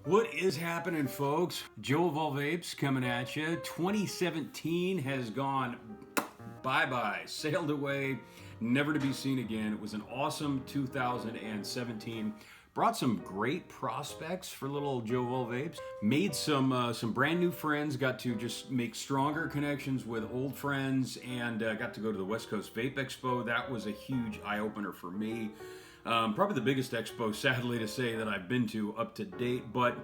What is happening, folks? Joe of All Vapes coming at you. 2017 has gone bye-bye, sailed away, never to be seen again. It was an awesome 2017. Brought some great prospects for little Joe of All Vapes. Made some brand new friends. Got to just make stronger connections with old friends, and got to go to the West Coast Vape Expo. That was a huge eye-opener for me. Probably the biggest expo, sadly to say, that I've been to up to date, but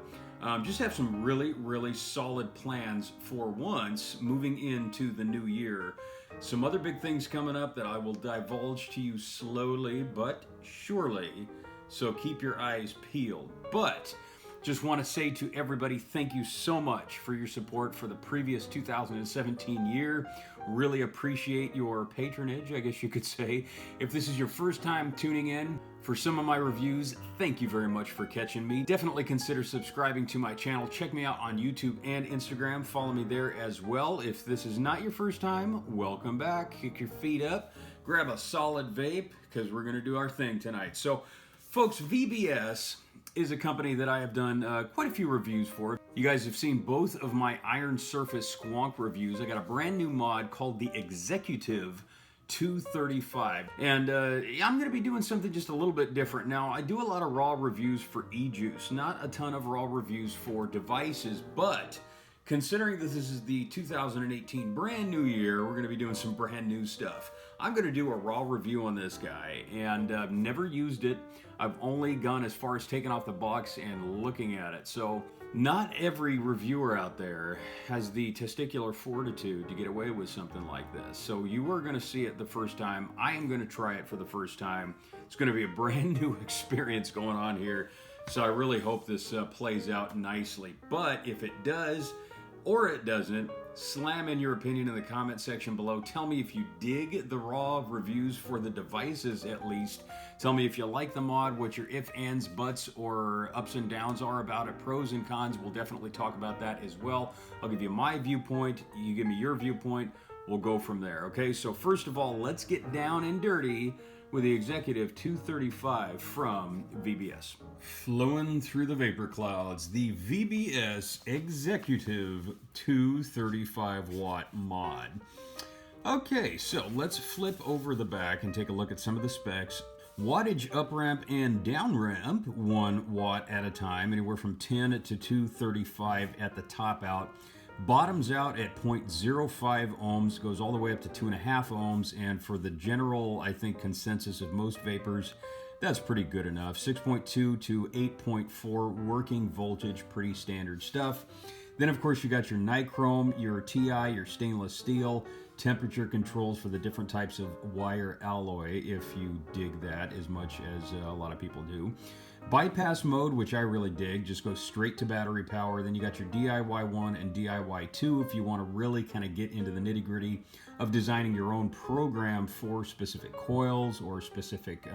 just have some really solid plans for once moving into the new year. Some other big things coming up that I will divulge to you slowly but surely, so keep your eyes peeled. But just want to say to everybody, thank you so much for your support for the previous 2017 year. Really appreciate your patronage, I guess you could say. If this is your first time tuning in for some of my reviews, thank you very much for catching me. Definitely consider subscribing to my channel. Check me out on YouTube and Instagram. Follow me there as well. If this is not your first time, welcome back. Kick your feet up, grab a solid vape, because we're going to do our thing tonight. So, folks, VBS is a company that I have done quite a few reviews for. You guys have seen both of my Iron Surface Squonk reviews. I got a brand new mod called the Executive 235, and I'm going to be doing something just a little bit different. Now, I do a lot of raw reviews for e-juice, not a ton of raw reviews for devices, but considering that this is the 2018 brand new year, we're going to be doing some brand new stuff. I'm going to do a raw review on this guy, and never used it. I've only gone as far as taking off the box and looking at it. So not every reviewer out there has the testicular fortitude to get away with something like this. So you are going to see it the first time. I am going to try it for the first time. It's going to be a brand new experience going on here. So I really hope this plays out nicely. But if it does, or it doesn't, slam in your opinion in the comment section below. Tell me if you dig the raw reviews for the devices, at least. Tell me if you like the mod, what your if, ands, buts, or ups and downs are about it. Pros and cons, we'll definitely talk about that as well. I'll give you my viewpoint, you give me your viewpoint, we'll go from there, okay? So first of all, let's get down and dirty with the Executive 235 from VBS. Flowing through the vapor clouds, the VBS Executive 235 watt mod. Okay, so let's flip over the back and take a look at some of the specs. Wattage up ramp and down ramp, 1 watt at a time, anywhere from 10 to 235 at the top out. Bottoms out at 0.05 ohms, goes all the way up to 2.5 ohms, and for the general, I think, consensus of most vapors, that's pretty good enough. 6.2 to 8.4 working voltage, pretty standard stuff. Then, of course, you got your nichrome, your TI, your stainless steel, temperature controls for the different types of wire alloy, if you dig that as much as a lot of people do. Bypass mode, which I really dig, just goes straight to battery power. Then you got your DIY 1 and DIY 2 if you want to really kind of get into the nitty-gritty of designing your own program for specific coils or specific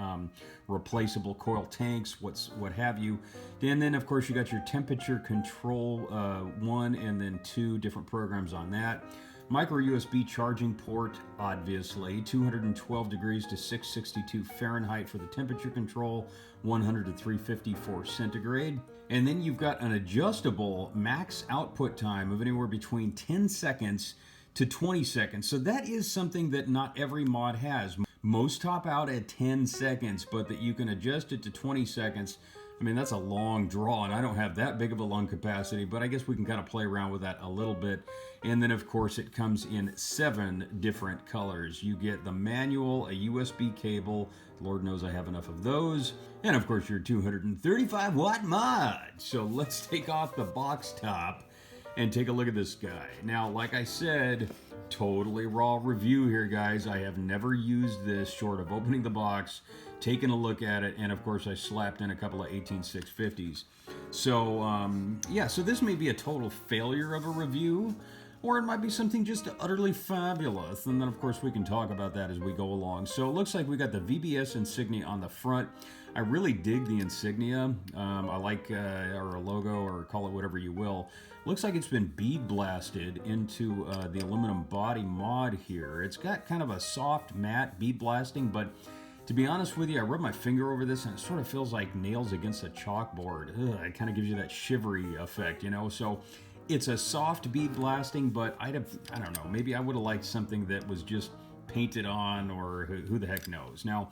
replaceable coil tanks, what have you. And then, of course, you got your temperature control 1 and then 2 different programs on that. Micro USB charging port, obviously, 212 degrees to 662 Fahrenheit for the temperature control, 100 to 354 centigrade. And then you've got an adjustable max output time of anywhere between 10 seconds to 20 seconds. So that is something that not every mod has. Most top out at 10 seconds, but that you can adjust it to 20 seconds. I mean, that's a long draw, and I don't have that big of a lung capacity, but I guess we can kind of play around with that a little bit. And then, of course, it comes in 7 different colors. You get the manual, a USB cable, Lord knows I have enough of those, and of course your 235 watt mod. So let's take off the box top and take a look at this guy. Now, like I said, totally raw review here, guys. I have never used this short of opening the box, taking a look at it, and of course I slapped in a couple of 18650s. So yeah, so this may be a total failure of a review, or it might be something just utterly fabulous, and then of course we can talk about that as we go along. So it looks like we got the VBS insignia on the front. I really dig the insignia. I like or a logo, or call it whatever you will. Looks like it's been bead blasted into the aluminum body mod here. It's got kind of a soft matte bead blasting, but To be honest with you, I rub my finger over this and it sort of feels like nails against a chalkboard. Ugh, it kind of gives you that shivery effect, you know? So it's a soft bead blasting, but I don't know, maybe I would have liked something that was just painted on, or who the heck knows. Now,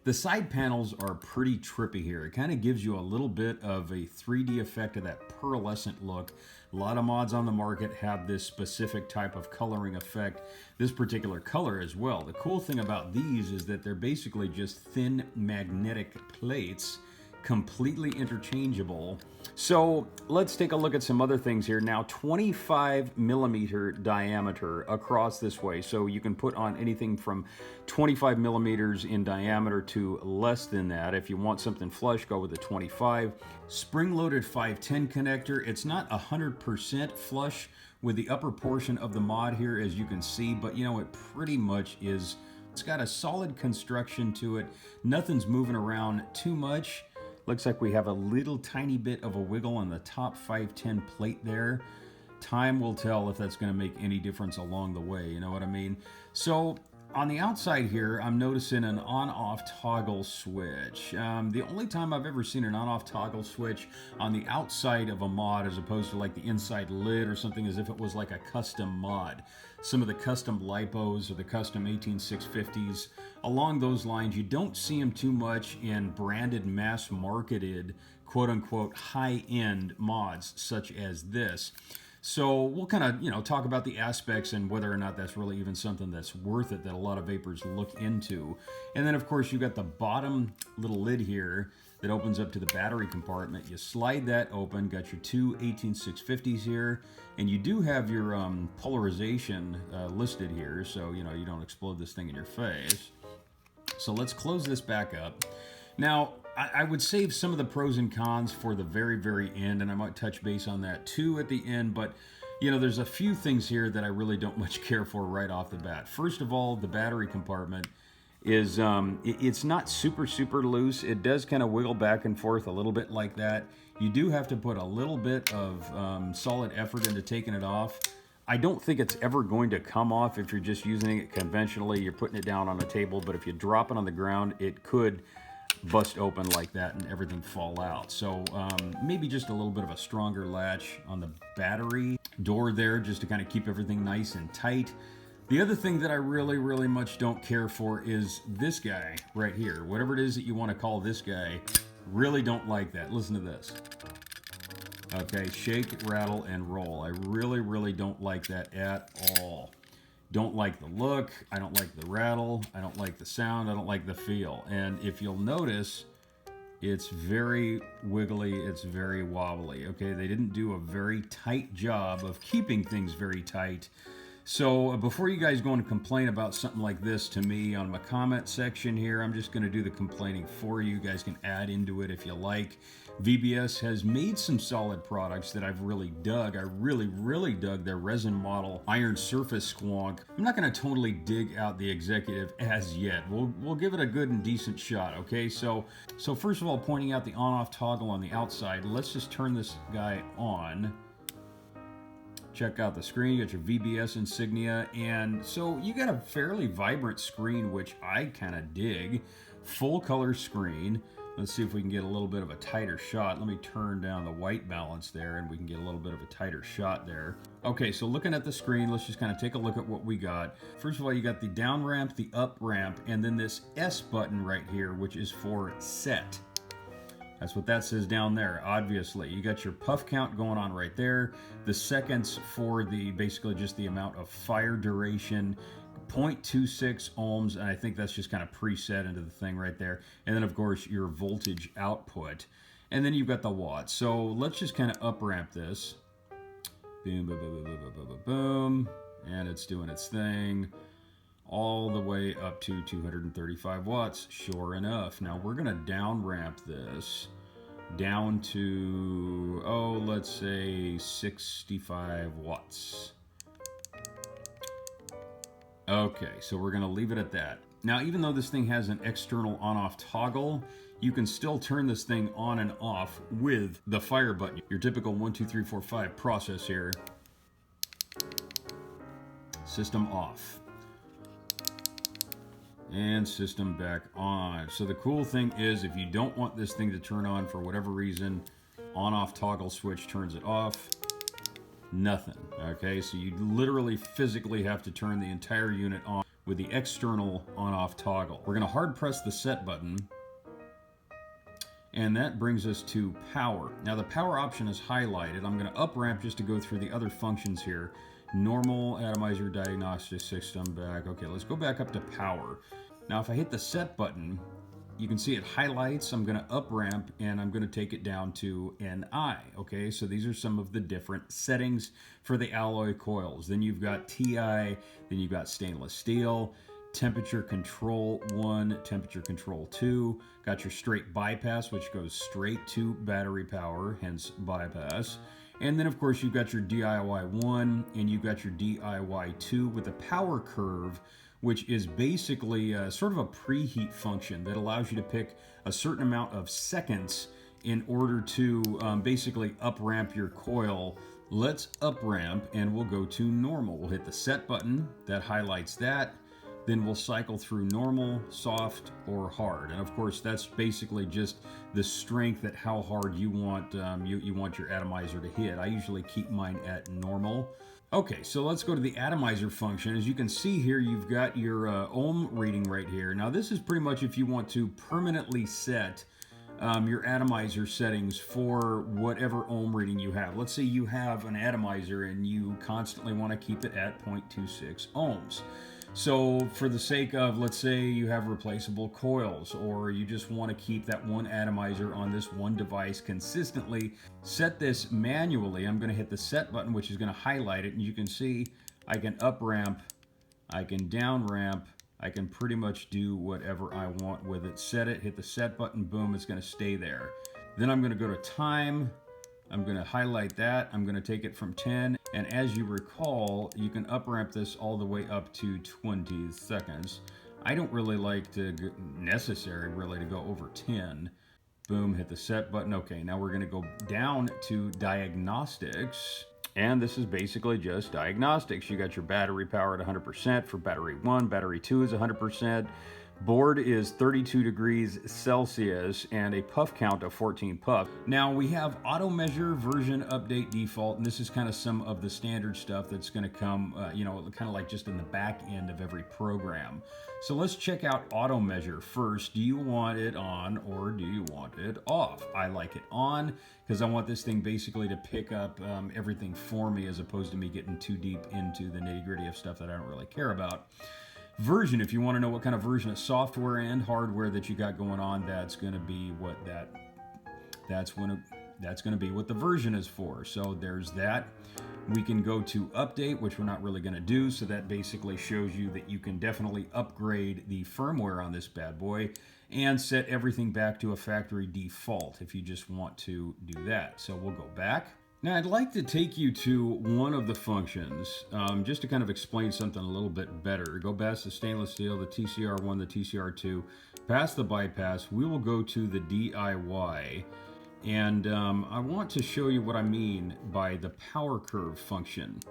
the side panels are pretty trippy here. It kind of gives you a little bit of a 3D effect of that pearlescent look. A lot of mods on the market have this specific type of coloring effect, this particular color as well. The cool thing about these is that they're basically just thin magnetic plates, completely interchangeable. So let's take a look at some other things here. Now, 25 millimeter diameter across this way. So you can put on anything from 25 millimeters in diameter to less than that. If you want something flush, go with a 25. Spring-loaded 510 connector. It's not 100% flush with the upper portion of the mod here, as you can see, but you know, it pretty much is. It's got a solid construction to it. Nothing's moving around too much. Looks like we have a little tiny bit of a wiggle on the top 510 plate there. Time will tell if that's going to make any difference along the way, you know what I mean? So on the outside here, I'm noticing an on-off toggle switch. The only time I've ever seen an on-off toggle switch on the outside of a mod, as opposed to like the inside lid or something, as if it was like a custom mod. Some of the custom lipos or the custom 18650s, along those lines, you don't see them too much in branded, mass-marketed, quote-unquote, high-end mods such as this. So we'll kind of, you know, talk about the aspects and whether or not that's really even something that's worth it that a lot of vapors look into. And then, of course, you've got the bottom little lid here that opens up to the battery compartment. You slide that open, got your two 18650s here, and you do have your polarization listed here, so, you know, you don't explode this thing in your face. So let's close this back up. Now, I would save some of the pros and cons for the very, very end, and I might touch base on that too at the end, but you know, there's a few things here that I really don't much care for right off the bat. First of all, the battery compartment is, it's not super, super loose. It does kind of wiggle back and forth a little bit like that. You do have to put a little bit of solid effort into taking it off. I don't think it's ever going to come off if you're just using it conventionally. You're putting it down on a table, but if you drop it on the ground, it could bust open like that and everything fall out. So maybe just a little bit of a stronger latch on the battery door there, just to kind of keep everything nice and tight. The other thing that I really, really much don't care for is this guy right here. Whatever it is that you want to call this guy, really don't like that. Listen to this. Okay, shake, rattle, and roll. I really, really don't like that at all. Don't like the look, I don't like the rattle, I don't like the sound, I don't like the feel. And if you'll notice, it's very wiggly, it's very wobbly. Okay, they didn't do a very tight job of keeping things very tight. So before you guys go and complain about something like this to me on my comment section here, I'm just going to do the complaining for you. You guys can add into it if you like. VBS has made some solid products that I've really dug. I really, really dug their resin model iron surface squonk. I'm not going to totally dig out the executive as yet. We'll give it a good and decent shot, okay? So first of all, pointing out the on-off toggle on the outside, let's just turn this guy on. Check out the screen, you got your VBS insignia, and so you got a fairly vibrant screen, which I kind of dig. Full color screen. Let's see if we can get a little bit of a tighter shot. Let me turn down the white balance there and we can get a little bit of a tighter shot there. Okay, so looking at the screen, let's just kind of take a look at what we got. First of all, you got the down ramp, the up ramp, and then this S button right here, which is for set. That's what that says down there, obviously. You got your puff count going on right there. The seconds for the, basically just the amount of fire duration. 0.26 ohms, and I think that's just kind of preset into the thing right there. And then, of course, your voltage output. And then you've got the watts. So let's just kind of up ramp this. Boom, boom, boom, boom, boom, boom, boom. And it's doing its thing all the way up to 235 watts, sure enough. Now we're going to down ramp this down to, oh, let's say 65 watts. Okay, so we're going to leave it at that. Now, even though this thing has an external on-off toggle, you can still turn this thing on and off with the fire button. Your typical 1, 2, 3, 4, 5 process here. System off. And system back on. So the cool thing is, if you don't want this thing to turn on for whatever reason, on-off toggle switch turns it off. Nothing. Okay, so you literally physically have to turn the entire unit on with the external on-off toggle. We're going to hard press the set button, and that brings us to power. Now the power option is highlighted. I'm going to up ramp just to go through the other functions here. Normal, atomizer, diagnostic, system back. Okay, let's go back up to power. Now if I hit the set button, you can see it highlights. I'm going to up ramp and I'm going to take it down to NI. Okay, so these are some of the different settings for the alloy coils. Then you've got TI, then you've got stainless steel, temperature control 1, temperature control 2, got your straight bypass, which goes straight to battery power, hence bypass. And then of course you've got your DIY 1 and you've got your DIY 2 with a power curve, which is basically sort of a preheat function that allows you to pick a certain amount of seconds in order to basically up ramp your coil. Let's up ramp and we'll go to normal. We'll hit the set button, that highlights that. Then we'll cycle through normal, soft, or hard. And of course, that's basically just the strength at how hard you want you want your atomizer to hit. I usually keep mine at normal. Okay, so let's go to the atomizer function. As you can see here, you've got your ohm reading right here. Now this is pretty much if you want to permanently set your atomizer settings for whatever ohm reading you have. Let's say you have an atomizer and you constantly want to keep it at 0.26 ohms. So for the sake of, let's say you have replaceable coils, or you just want to keep that one atomizer on this one device consistently, set this manually. I'm going to hit the set button, which is going to highlight it, and you can see I can up ramp, I can down ramp, I can pretty much do whatever I want with it. Set it, hit the set button, boom, it's going to stay there. Then I'm going to go to time. I'm going to highlight that. I'm going to take it from 10. And as you recall, you can up ramp this all the way up to 20 seconds. I don't really like to, necessary really, to go over 10. Boom, hit the set button. Okay, now we're going to go down to diagnostics. And this is basically just diagnostics. You got your battery power at 100% for battery 1. Battery 2 is 100%. Board is 32 degrees Celsius and a puff count of 14 puffs. Now we have auto measure version update default, and this is kind of some of the standard stuff that's going to come, you know, kind of like just in the back end of every program. So let's check out auto measure first. Do you want it on or do you want it off? I like it on because I want this thing basically to pick up everything for me, as opposed to me getting too deep into the nitty-gritty of stuff that I don't really care about. Version, if you want to know what kind of version of software and hardware that you got going on, that's going to be what that's going to be what the version is for. So there's that. We can go to update, which we're not really going to do. So that basically shows you that you can definitely upgrade the firmware on this bad boy and set everything back to a factory default if you just want to do that. So we'll go back. Now I'd like to take you to one of the functions, just to kind of explain something a little bit better. Go past the stainless steel, the TCR1, the TCR2, past the bypass. We will go to the DIY, and I want to show you what I mean by the power curve function.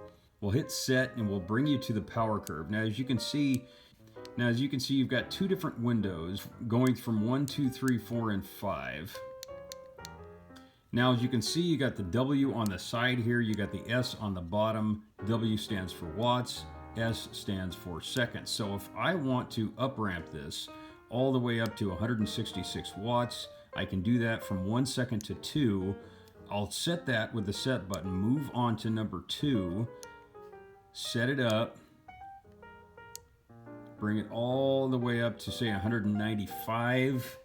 We'll hit set and we'll bring you to the power curve. Now as you can see, you've got two different windows going from 1, 2, 3, 4, and 5. Now, as you can see, you got the W on the side here, you got the S on the bottom. W stands for watts, S stands for seconds. So if I want to up ramp this all the way up to 166 watts, I can do that from 1 second to 2. I'll set that with the set button, move on to number 2, set it up, bring it all the way up to say 195.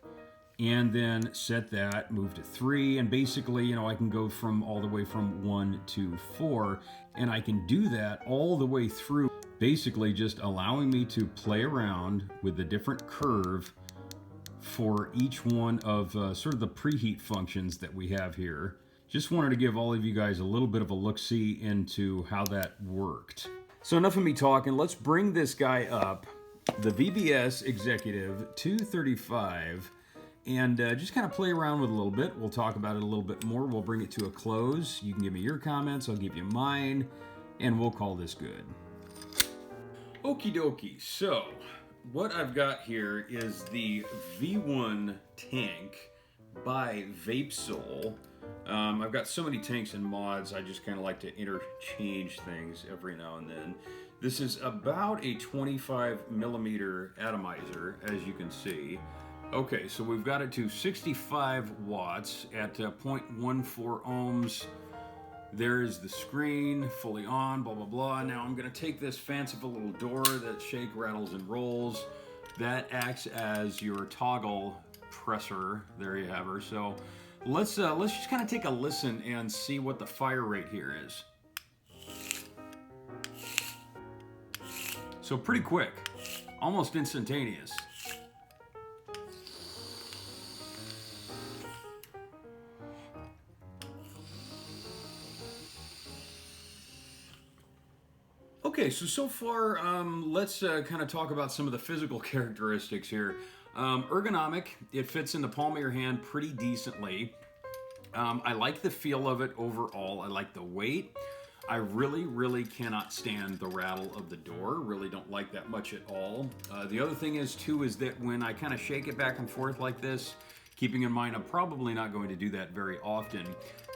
And then set that, move to 3, and basically, you know, I can go from all the way from 1 to 4, and I can do that all the way through, basically just allowing me to play around with the different curve for each one of sort of the preheat functions that we have here. Just wanted to give all of you guys a little bit of a look-see into how that worked. So enough of me talking, let's bring this guy up, the VBS Executive 235, and just kind of play around with it a little bit. We'll talk about it a little bit more. We'll bring it to a close. You can give me your comments, I'll give you mine, and we'll call this good. Okie dokie, so what I've got here is the V1 tank by Vapesol. I've got so many tanks and mods, I just kind of like to interchange things every now and then. This is about a 25 millimeter atomizer, as you can see. Okay, so we've got it to 65 watts at 0.14 ohms. There's the screen, fully on, blah, blah, blah. Now I'm gonna take this fanciful little door that shake, rattles, and rolls. That acts as your toggle presser. There you have her. So let's just kind of take a listen and see what the fire rate here is. So pretty quick, almost instantaneous. Okay, so far, let's kind of talk about some of the physical characteristics here. Ergonomic, it fits in the palm of your hand pretty decently. I like the feel of it overall. I like the weight. I really cannot stand the rattle of the door. Really don't like that much at all. The other thing is too is that when I kind of shake it back and forth like this, keeping in mind I'm probably not going to do that very often,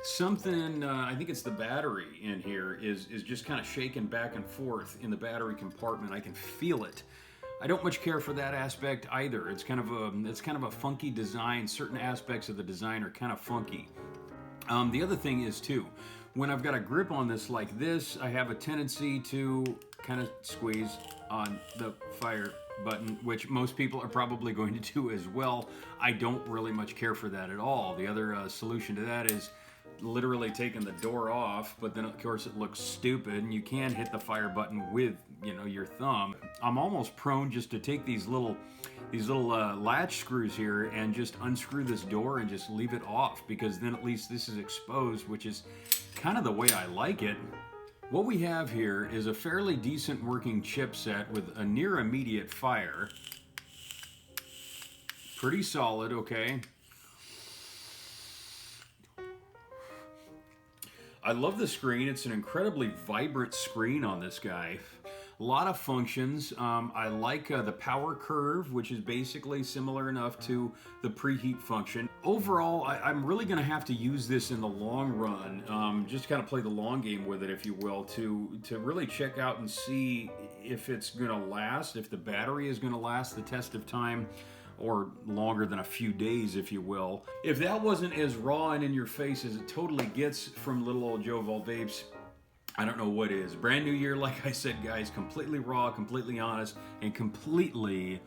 something, I think it's the battery in here, is just kind of shaking back and forth in the battery compartment. I can feel it. I don't much care for that aspect either. It's kind of a funky design. Certain aspects of the design are kind of funky. The other thing is too, when I've got a grip on this like this, I have a tendency to kind of squeeze on the fire button, which most people are probably going to do as well. I don't really much care for that at all. The other solution to that is literally taking the door off, but then of course it looks stupid, and you can hit the fire button with, you know, your thumb. I'm almost prone just to take these little latch screws here and just unscrew this door and just leave it off, because then at least this is exposed, which is kind of the way I like it. What we have here is a fairly decent working chipset with a near immediate fire. Pretty solid, okay. I love the screen. It's an incredibly vibrant screen on this guy. A lot of functions. I like the power curve, which is basically similar enough to the preheat function. Overall, I'm really going to have to use this in the long run, just kind of play the long game with it, if you will, to really check out and see if it's going to last, if the battery is going to last the test of time, or longer than a few days, if you will. If that wasn't as raw and in your face as it totally gets from little old Joe of all Vapes, I don't know what is. Brand new year, like I said, guys, completely raw, completely honest, and completely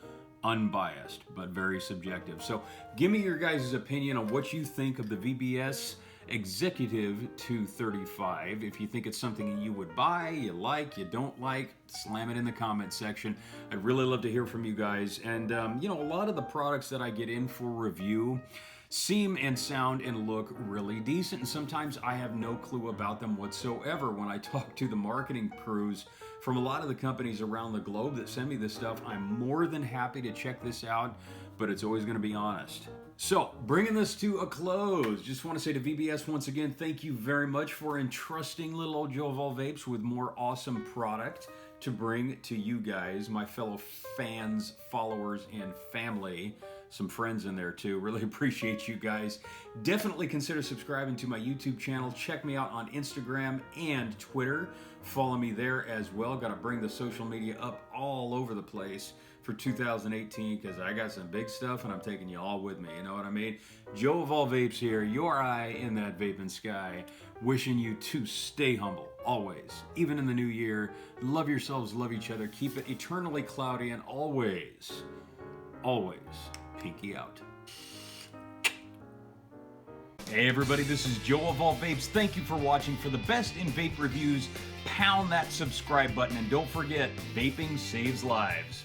unbiased, but very subjective. So give me your guys' opinion on what you think of the VBS Executive 235. If you think it's something you would buy, you like, you don't like, slam it in the comment section. I'd really love to hear from you guys. And you know, a lot of the products that I get in for review seem and sound and look really decent, and sometimes I have no clue about them whatsoever. When I talk to the marketing crews from a lot of the companies around the globe that send me this stuff, I'm more than happy to check this out, but it's always going to be honest. So, bringing this to a close, just want to say to VBS once again, thank you very much for entrusting little old Joe of all Vapes with more awesome product to bring to you guys, my fellow fans, followers, and family. Some friends in there too. Really appreciate you guys. Definitely consider subscribing to my YouTube channel. Check me out on Instagram and Twitter. Follow me there as well. Got to bring the social media up all over the place for 2018, because I got some big stuff and I'm taking you all with me. You know what I mean? Joe of all Vapes here, your eye in that vaping sky, wishing you to stay humble always, even in the new year. Love yourselves, love each other, keep it eternally cloudy, and always pinky out. Hey everybody, this is Joe of all Vapes. Thank you for watching. For the best in vape reviews, pound that subscribe button, and don't forget, vaping saves lives.